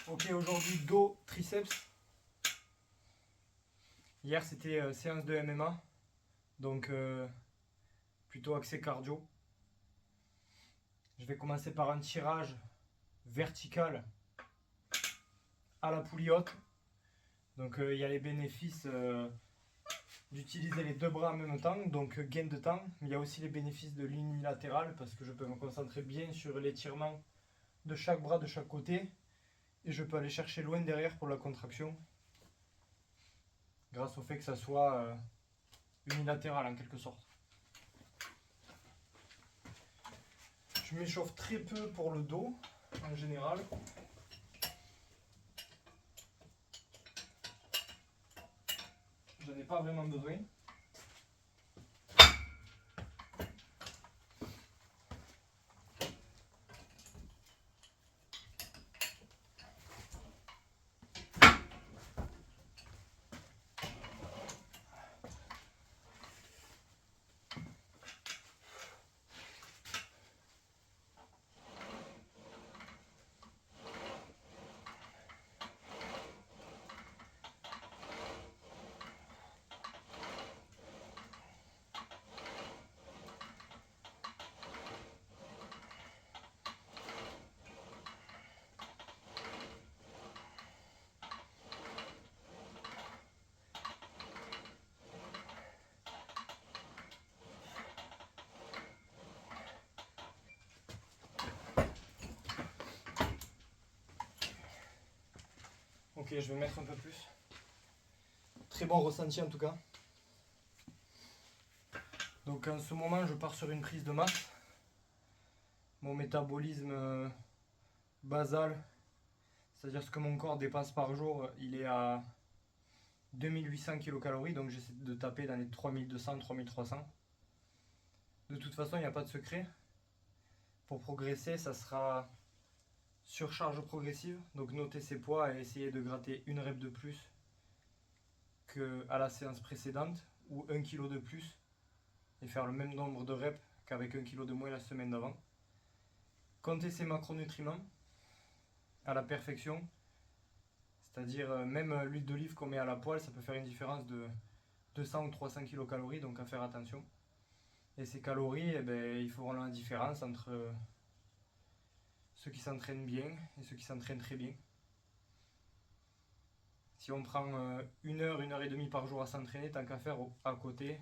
Ok, aujourd'hui dos, triceps. Hier c'était séance de MMA, donc plutôt axé cardio. Je vais commencer par un tirage vertical à la poulie haute. Donc il y a les bénéfices d'utiliser les deux bras en même temps, donc gain de temps. Mais il y a aussi les bénéfices de l'unilatéral parce que je peux me concentrer bien sur l'étirement de chaque bras de chaque côté. Et je peux aller chercher loin derrière pour la contraction. Grâce au fait que ça soit unilatéral en quelque sorte. Je m'échauffe très peu pour le dos en général. J'en ai pas vraiment besoin. Ok, je vais mettre un peu plus. Très bon ressenti en tout cas. Donc en ce moment, je pars sur une prise de masse. Mon métabolisme basal, c'est-à-dire ce que mon corps dépasse par jour, il est à 2800 kcal, donc j'essaie de taper dans les 3200-3300. De toute façon, il n'y a pas de secret. Pour progresser, ça sera surcharge progressive, donc noter ses poids et essayer de gratter une rep de plus qu'à la séance précédente, ou 1 kg de plus, et faire le même nombre de reps qu'avec 1 kg de moins la semaine d'avant. Compter ses macronutriments à la perfection, c'est-à-dire même l'huile d'olive qu'on met à la poêle, ça peut faire une différence de 200 ou 300 kcal, donc à faire attention. Et ces calories, eh ben, ils feront la différence entre ceux qui s'entraînent bien et ceux qui s'entraînent très bien. Si on prend 1 heure, 1 heure et demie par jour à s'entraîner, tant qu'à faire à côté,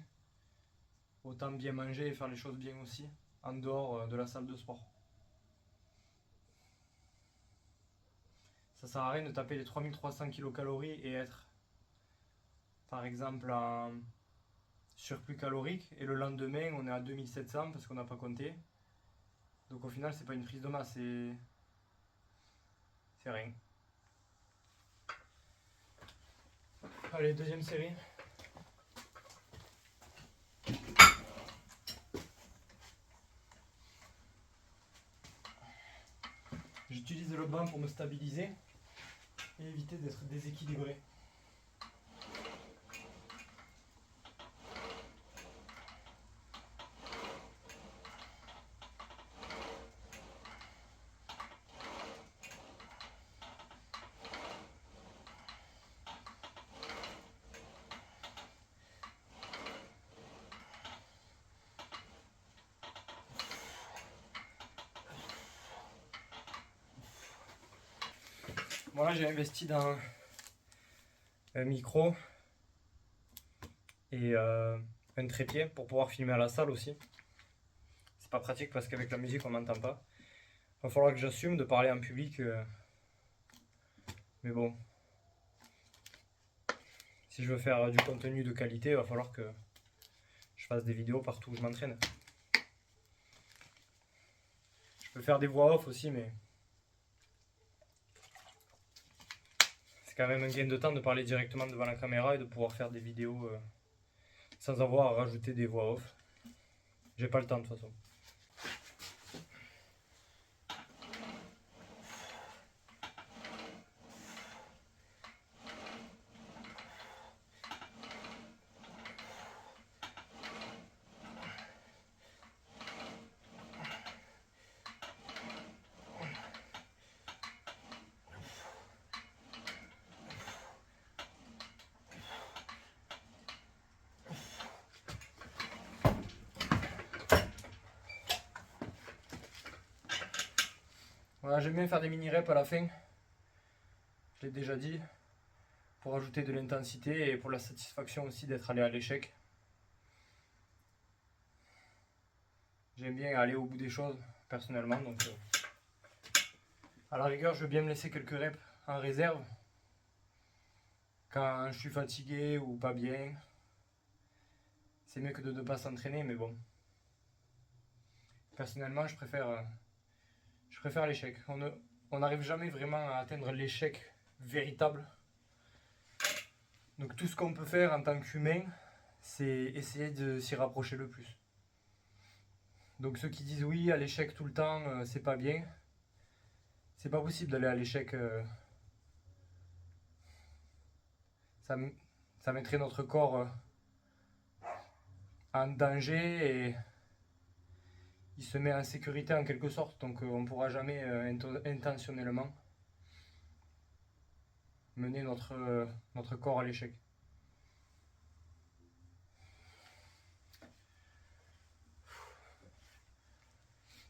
autant bien manger et faire les choses bien aussi, en dehors de la salle de sport. Ça sert à rien de taper les 3300 kcal et être, par exemple, en surplus calorique, et le lendemain, on est à 2700 parce qu'on n'a pas compté. Donc au final, c'est pas une prise de masse, c'est rien. Allez, deuxième série. J'utilise le banc pour me stabiliser et éviter d'être déséquilibré. Voilà, j'ai investi dans un micro et un trépied pour pouvoir filmer à la salle aussi. C'est pas pratique parce qu'avec la musique on m'entend pas. Il va falloir que j'assume de parler en public. Mais bon, si je veux faire du contenu de qualité, il va falloir que je fasse des vidéos partout où je m'entraîne. Je peux faire des voix off aussi, mais c'est quand même un gain de temps de parler directement devant la caméra et de pouvoir faire des vidéos sans avoir à rajouter des voix off. J'ai pas le temps de toute façon. Voilà, j'aime bien faire des mini reps à la fin, je l'ai déjà dit, pour ajouter de l'intensité et pour la satisfaction aussi d'être allé à l'échec. J'aime bien aller au bout des choses personnellement, donc à la rigueur je veux bien me laisser quelques reps en réserve quand je suis fatigué ou pas bien. C'est mieux que de ne pas s'entraîner, mais bon. Personnellement, je préfère l'échec. On n'arrive jamais vraiment à atteindre l'échec véritable. Donc tout ce qu'on peut faire en tant qu'humain, c'est essayer de s'y rapprocher le plus. Donc ceux qui disent oui à l'échec tout le temps, c'est pas bien. C'est pas possible d'aller à l'échec. Ça mettrait notre corps en danger et il se met en sécurité en quelque sorte. Donc on ne pourra jamais intentionnellement mener notre corps à l'échec.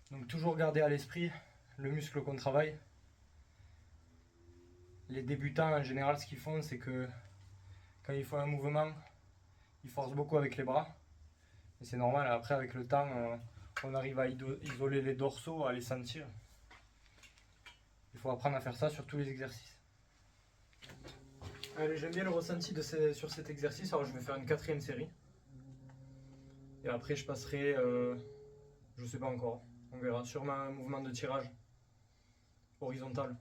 Donc toujours garder à l'esprit le muscle qu'on travaille. Les débutants en général ce qu'ils font c'est que quand ils font un mouvement, ils forcent beaucoup avec les bras. Et c'est normal, après avec le temps on arrive à isoler les dorsaux, à les sentir. Il faut apprendre à faire ça sur tous les exercices. Allez, j'aime bien le ressenti sur cet exercice, alors je vais faire une 4e série. Et après je passerai, je sais pas encore, on verra, sûrement un mouvement de tirage horizontal.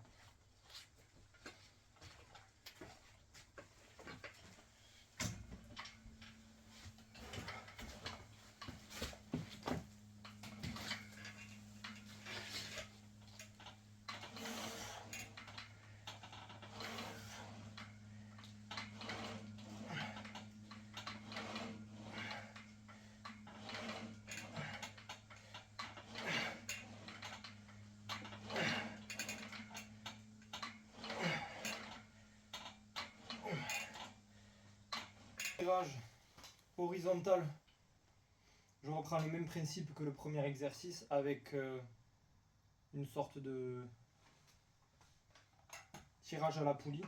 Tirage horizontal, je reprends le même principe que le premier exercice avec une sorte de tirage à la poulie.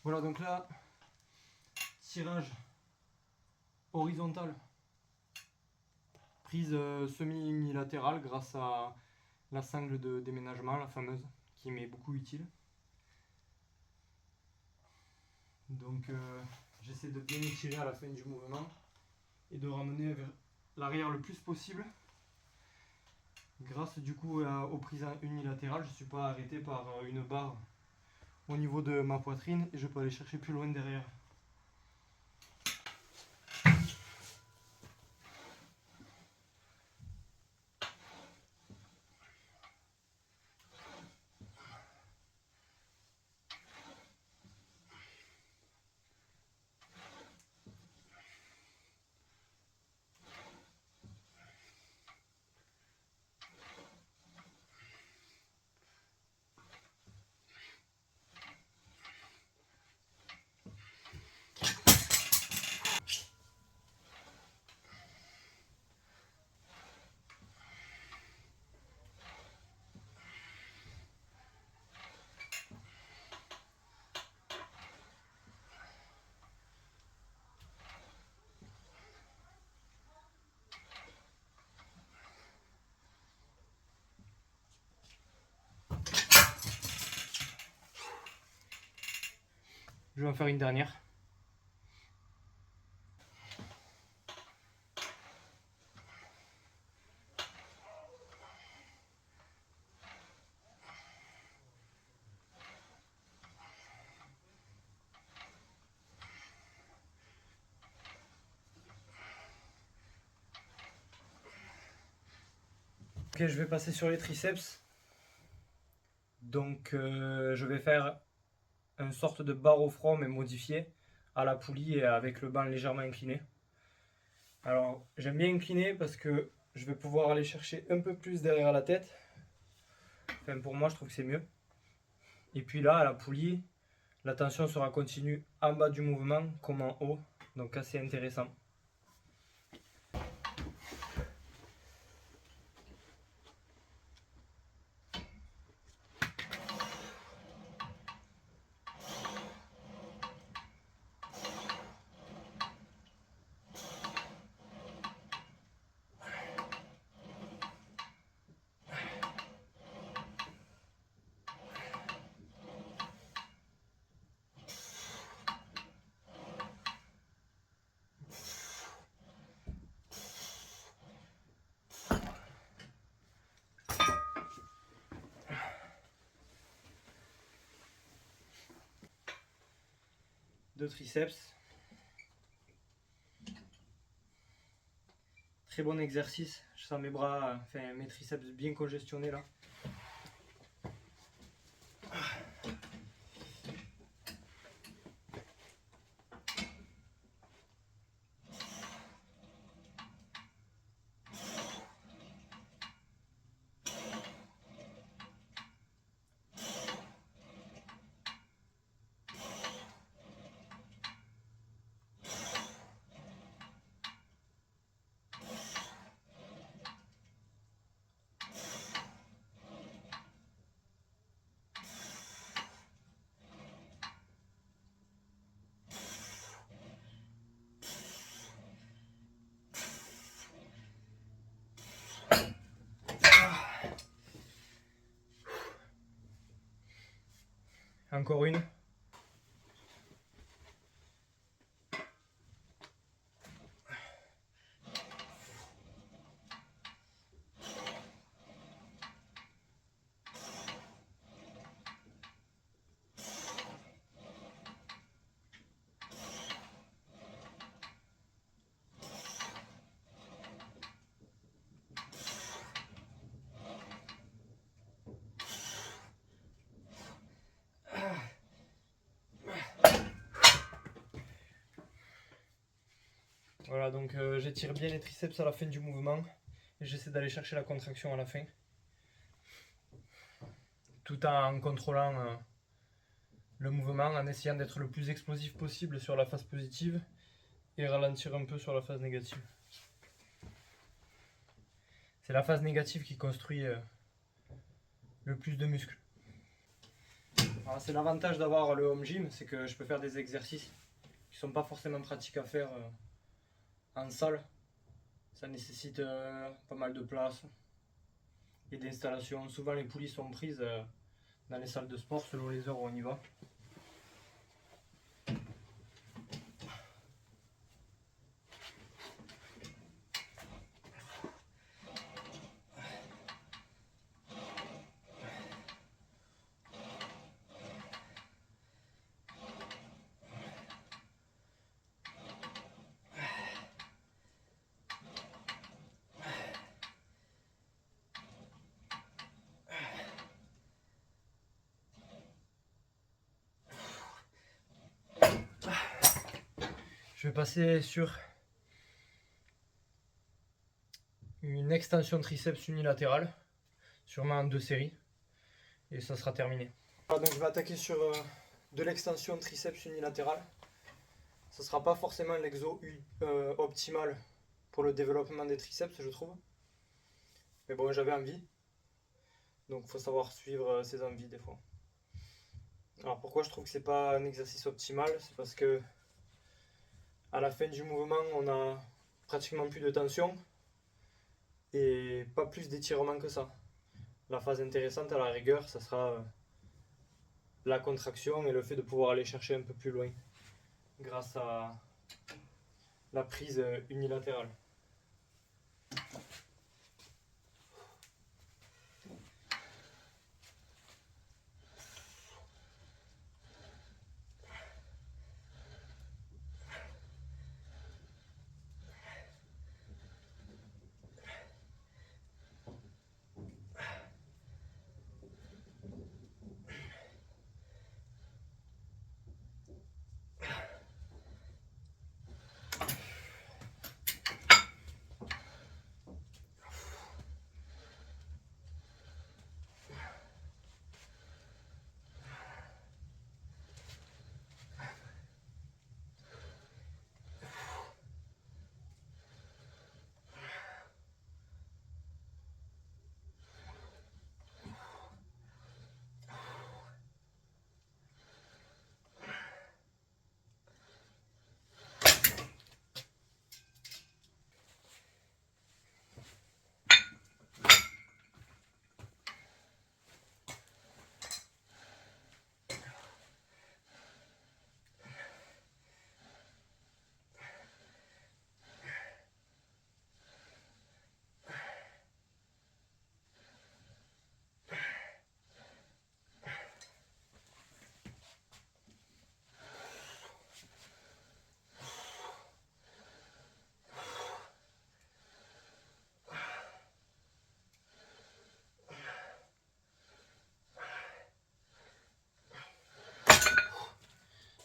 Voilà, donc là, tirage horizontal, prise semi-unilatérale grâce à la sangle de déménagement, la fameuse, qui m'est beaucoup utile. Donc j'essaie de bien étirer à la fin du mouvement et de ramener vers l'arrière le plus possible. Grâce du coup aux prises unilatérales, je ne suis pas arrêté par une barre au niveau de ma poitrine et je peux aller chercher plus loin derrière. Je vais en faire une dernière. Ok, je vais passer sur les triceps. Donc je vais faire une sorte de barre au front mais modifié à la poulie et avec le banc légèrement incliné. Alors j'aime bien incliner parce que je vais pouvoir aller chercher un peu plus derrière la tête. Enfin pour moi je trouve que c'est mieux. Et puis là à la poulie, la tension sera continue en bas du mouvement comme en haut. Donc assez intéressant. De triceps. Très bon exercice. Je sens mes bras, enfin mes triceps bien congestionnés là. Encore une. Voilà, donc j'étire bien les triceps à la fin du mouvement et j'essaie d'aller chercher la contraction à la fin. Tout en contrôlant le mouvement, en essayant d'être le plus explosif possible sur la phase positive et ralentir un peu sur la phase négative. C'est la phase négative qui construit le plus de muscles. C'est l'avantage d'avoir le home gym, c'est que je peux faire des exercices qui ne sont pas forcément pratiques à faire en salle. Ça nécessite pas mal de place et d'installation. Souvent les poulies sont prises dans les salles de sport selon les heures où on y va. Je vais passer sur une extension triceps unilatérale, sûrement en 2 séries, et ça sera terminé. Donc je vais attaquer sur de l'extension triceps unilatérale. Ce ne sera pas forcément l'exo optimal pour le développement des triceps, je trouve. Mais bon, j'avais envie, donc il faut savoir suivre ses envies des fois. Alors pourquoi je trouve que c'est pas un exercice optimal, c'est parce que à la fin du mouvement, on a pratiquement plus de tension et pas plus d'étirement que ça. La phase intéressante à la rigueur, ça sera la contraction et le fait de pouvoir aller chercher un peu plus loin grâce à la prise unilatérale.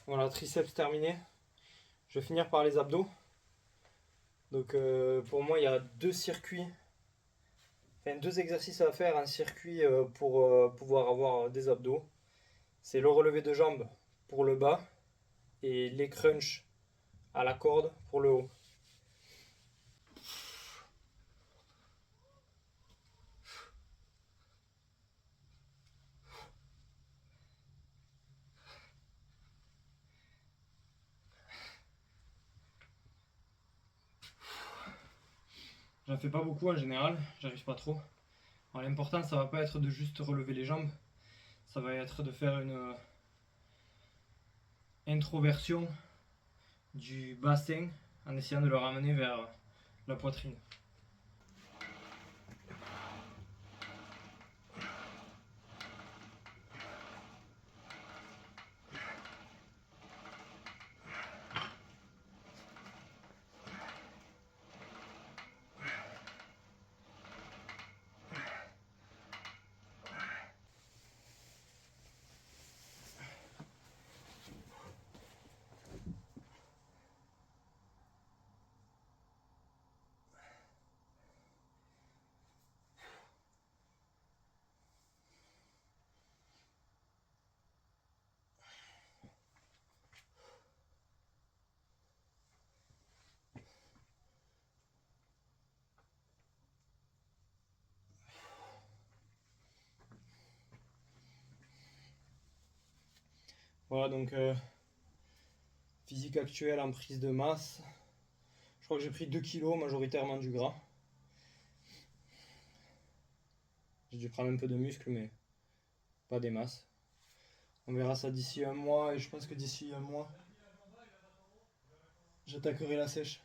Voilà, triceps terminé. Je vais finir par les abdos. Donc pour moi, il y a deux circuits, enfin deux exercices à faire, un circuit pour pouvoir avoir des abdos. C'est le relevé de jambes pour le bas et les crunchs à la corde pour le haut. J'en fais pas beaucoup en général, j'arrive pas trop. Alors, l'important, ça va pas être de juste relever les jambes, ça va être de faire une introversion du bassin en essayant de le ramener vers la poitrine. Voilà, donc physique actuelle en prise de masse. Je crois que j'ai pris 2 kg, majoritairement du gras. J'ai dû prendre un peu de muscle, mais pas des masses. On verra ça d'ici un mois, et je pense que d'ici un mois, j'attaquerai la sèche.